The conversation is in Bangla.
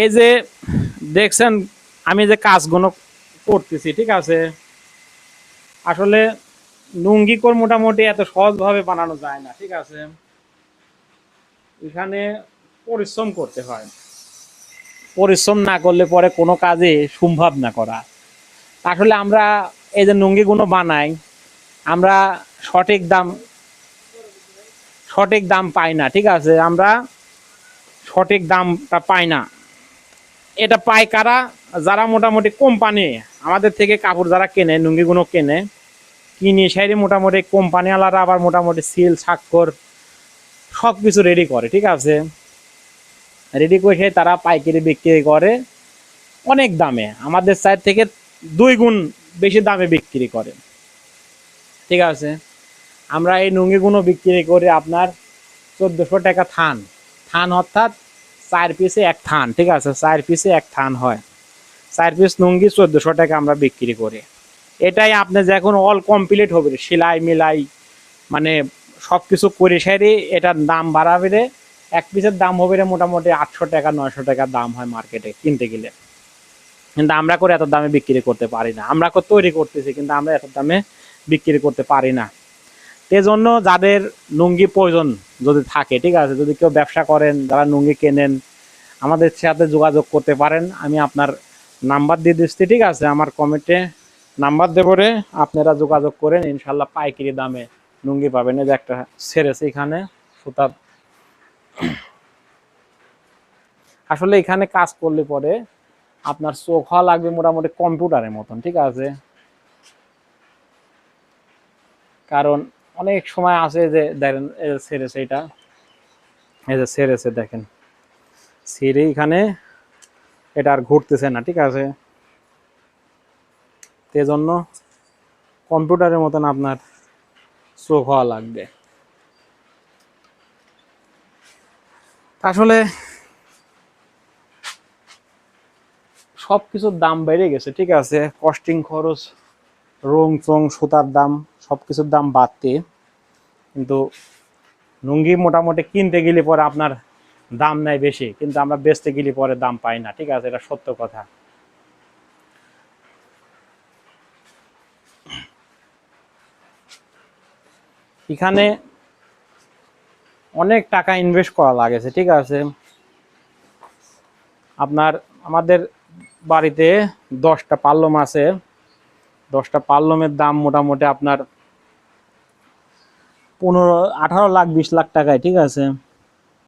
এই যে দেখছেন আমি যে কাজগুলো করতেছি, ঠিক আছে, আসলে লুঙ্গি কোর মোটামুটি এত সহজভাবে বানানো যায় না, ঠিক আছে। এখানে পরিশ্রম করতে হয়, পরিশ্রম না করলে পরে কোনো কাজে সম্ভব না করা। আসলে আমরা এই যে লুঙ্গিগুলো বানাই, আমরা সঠিক দাম সঠিক দাম পাই না, ঠিক আছে। আমরা সঠিক দামটা পাই না। এটা পায় কারা? যারা মোটামুটি কোম্পানি আমাদের থেকে কাপড় যারা কেনে, লুঙ্গিগুলো কেনে, কিনে সেটি মোটামুটি কোম্পানিওয়ালারা আবার মোটামুটি সিল স্বাক্ষর সব কিছু রেডি করে, ঠিক আছে। রেডি করে তারা পাইকারি বিক্রি করে অনেক দামে, আমাদের সাইড থেকে 2 গুণ বেশি দামে বিক্রি করে, ঠিক আছে। আমরা এই লুঙ্গিগুলো বিক্রি করে আপনার 1400 টাকা থান, থান অর্থাৎ 4 পিসে 1 থান, ঠিক আছে। 4 পিসে 1 থান হয়, 4 পিস লুঙ্গি 1400 টাকা আমরা বিক্রি করি। এটাই আপনি যখন অল কমপ্লিট হবে, সেলাই মিলাই মানে সব কিছু করে সেরে এটার দাম বাড়াবে, 1 পিসের দাম হবে মোটামুটি 800 টাকা 900 টাকা দাম হয় মার্কেটে কিনতে গেলে। কিন্তু আমরা করে এত দামে বিক্রি করতে পারি না। আমরা তৈরি করতেছি কিন্তু আমরা এত দামে বিক্রি করতে পারি না। এজন্য যাদের লুঙ্গি প্রয়োজন যদি থাকে, ঠিক আছে, যদি কেউ ব্যবসা করেন, যারা লুঙ্গি কেনেন, আমাদের সাথে যোগাযোগ করতে পারেন। আমি আপনার নাম্বার দিয়ে দিচ্ছি, ঠিক আছে। আমার কমেন্টে নাম্বার দেবো রে, আপনারা যোগাযোগ করেন, ইনশাল্লাহ পাইকারি দামে লুঙ্গি পাবেন। এই যে একটা ছেড়েছে এখানে সুতা। আসলে এখানে কাজ করলে পরে আপনার চোখ হওয়া লাগবে মোটামুটি কম্পিউটারের মতন, ঠিক আছে। কারণ অনেক সময় আছে যে দেখেন ছেড়েছে, এটা এই যে ছেড়েছে, দেখেন ছেড়ে এখানে এটা আর ঘুরতেছে না, ঠিক আছে। এজন্য কম্পিউটারের মতন আপনার চোখ হওয়া লাগবে। আসলে সব কিছুর দাম বেড়ে গেছে, ঠিক আছে। কস্টিং খরচ, রং চং, সুতার দাম, সব কিছুর দাম বাড়তে, কিন্তু লুঙ্গি মোটামুটি কিনতে গেলে পরে আপনার দাম নেয় বেশি, কিন্তু আমরা বেচতে গেলে পরে দাম পাই না, ঠিক আছে। এটা সত্য কথা। এখানে অনেক টাকা ইনভেস্ট করা লাগেছে, ঠিক আছে। আপনার আমাদের বাড়িতে 10টা পাল্লম আছে, 10টা পাল্লমের দাম মোটামুটি আপনার 18 লাখ 20 লাখ টাকায়, ঠিক আছে।